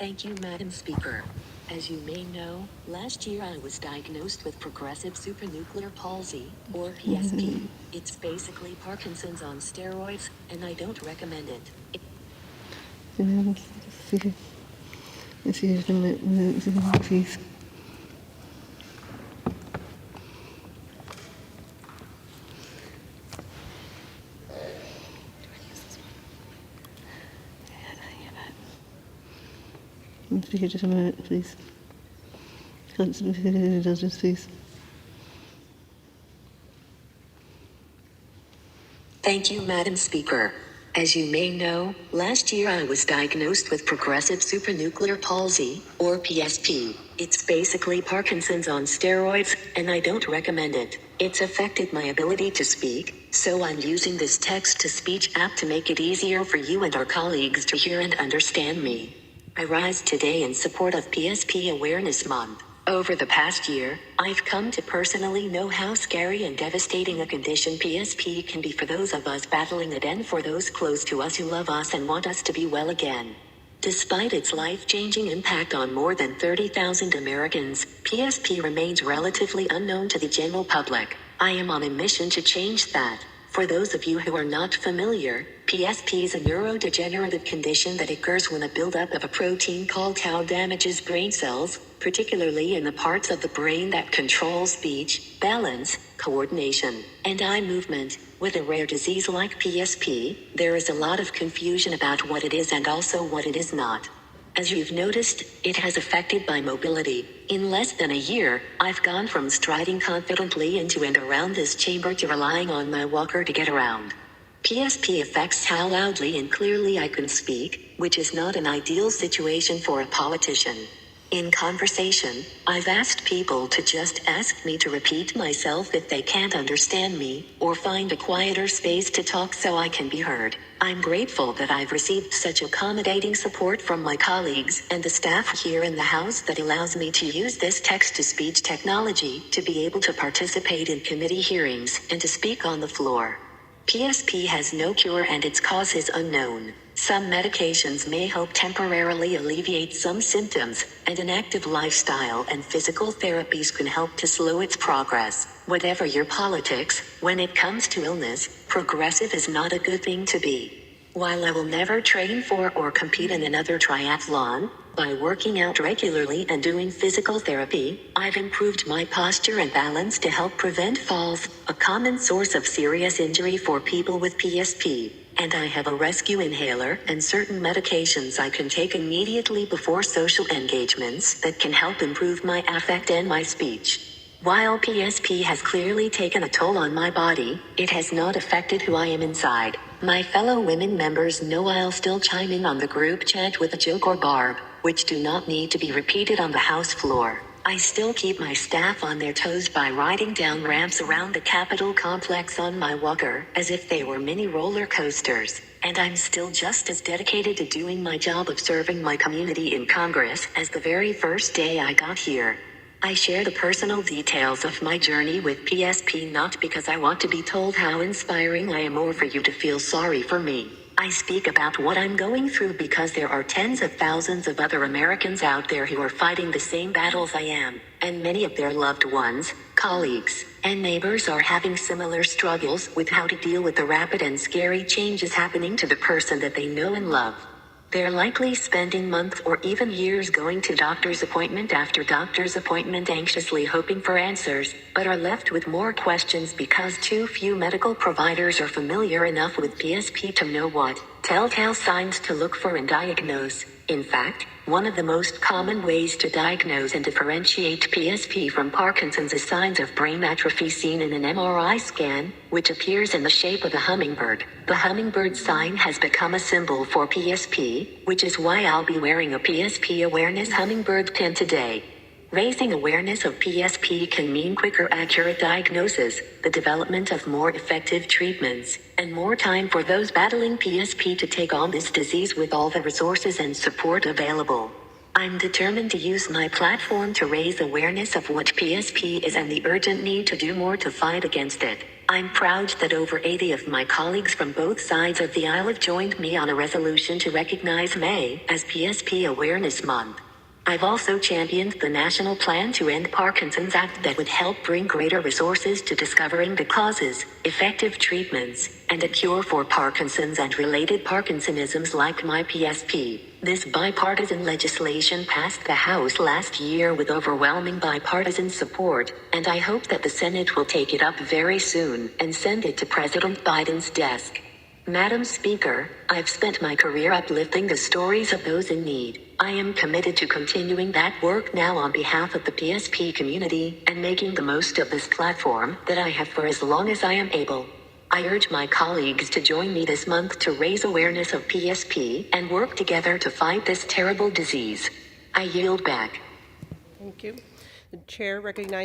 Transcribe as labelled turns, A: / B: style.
A: Thank you, Madam Speaker. As you may know, last year I was diagnosed with progressive supranuclear palsy, or PSP. It's basically Parkinson's on steroids, and I don't recommend it.
B: Just a minute, please. Please.
A: Thank you, Madam Speaker. As you may know, last year I was diagnosed with progressive supranuclear palsy, or PSP. It's basically Parkinson's on steroids, and I don't recommend it. It's affected my ability to speak, so I'm using this text-to-speech app to make it easier for you and our colleagues to hear and understand me. I rise today in support of PSP Awareness Month. Over the past year, I've come to personally know how scary and devastating a condition PSP can be for those of us battling it and for those close to us who love us and want us to be well again. Despite its life-changing impact on more than 30,000 Americans, PSP remains relatively unknown to the general public. I am on a mission to change that. For those of you who are not familiar, PSP is a neurodegenerative condition that occurs when a buildup of a protein called tau damages brain cells, particularly in the parts of the brain that control speech, balance, coordination, and eye movement. With a rare disease like PSP, there is a lot of confusion about what it is and also what it is not. As you've noticed, it has affected my mobility. In less than a year, I've gone from striding confidently into and around this chamber to relying on my walker to get around. PSP affects how loudly and clearly I can speak, which is not an ideal situation for a politician. In conversation, I've asked people to just ask me to repeat myself if they can't understand me, or find a quieter space to talk so I can be heard. I'm grateful that I've received such accommodating support from my colleagues and the staff here in the House that allows me to use this text-to-speech technology to be able to participate in committee hearings and to speak on the floor. PSP has no cure and its cause is unknown. Some medications may help temporarily alleviate some symptoms, and an active lifestyle and physical therapies can help to slow its progress. Whatever your politics, when it comes to illness, progressive is not a good thing to be. While I will never train for or compete in another triathlon, by working out regularly and doing physical therapy, I've improved my posture and balance to help prevent falls, a common source of serious injury for people with PSP. And I have a rescue inhaler and certain medications I can take immediately before social engagements that can help improve my affect and my speech. While PSP has clearly taken a toll on my body, it has not affected who I am inside. My fellow women members know I'll still chime in on the group chat with a joke or barb, which do not need to be repeated on the House floor. I still keep my staff on their toes by riding down ramps around the Capitol complex on my walker, as if they were mini roller coasters. And I'm still just as dedicated to doing my job of serving my community in Congress as the very first day I got here. I share the personal details of my journey with PSP not because I want to be told how inspiring I am or for you to feel sorry for me. I speak about what I'm going through because there are tens of thousands of other Americans out there who are fighting the same battles I am, and many of their loved ones, colleagues, and neighbors are having similar struggles with how to deal with the rapid and scary changes happening to the person that they know and love. They're likely spending months or even years going to doctor's appointment after doctor's appointment anxiously hoping for answers, but are left with more questions because too few medical providers are familiar enough with PSP to know what telltale signs to look for and diagnose. In fact, one of the most common ways to diagnose and differentiate PSP from Parkinson's is signs of brain atrophy seen in an MRI scan, which appears in the shape of a hummingbird. The hummingbird sign has become a symbol for PSP, which is why I'll be wearing a PSP awareness hummingbird pin today. Raising awareness of PSP can mean quicker accurate diagnosis, the development of more effective treatments, and more time for those battling PSP to take on this disease with all the resources and support available. I'm determined to use my platform to raise awareness of what PSP is and the urgent need to do more to fight against it. I'm proud that over 80 of my colleagues from both sides of the aisle have joined me on a resolution to recognize May as PSP Awareness Month. I've also championed the national plan to end Parkinson's Act that would help bring greater resources to discovering the causes, effective treatments, and a cure for Parkinson's and related Parkinsonisms like my PSP. This bipartisan legislation passed the House last year with overwhelming bipartisan support, and I hope that the Senate will take it up very soon and send it to President Biden's desk. Madam Speaker, I've spent my career uplifting the stories of those in need. I am committed to continuing that work now on behalf of the PSP community and making the most of this platform that I have for as long as I am able. I urge my colleagues to join me this month to raise awareness of PSP and work together to fight this terrible disease. I yield back.
C: Thank you. The chair recognizes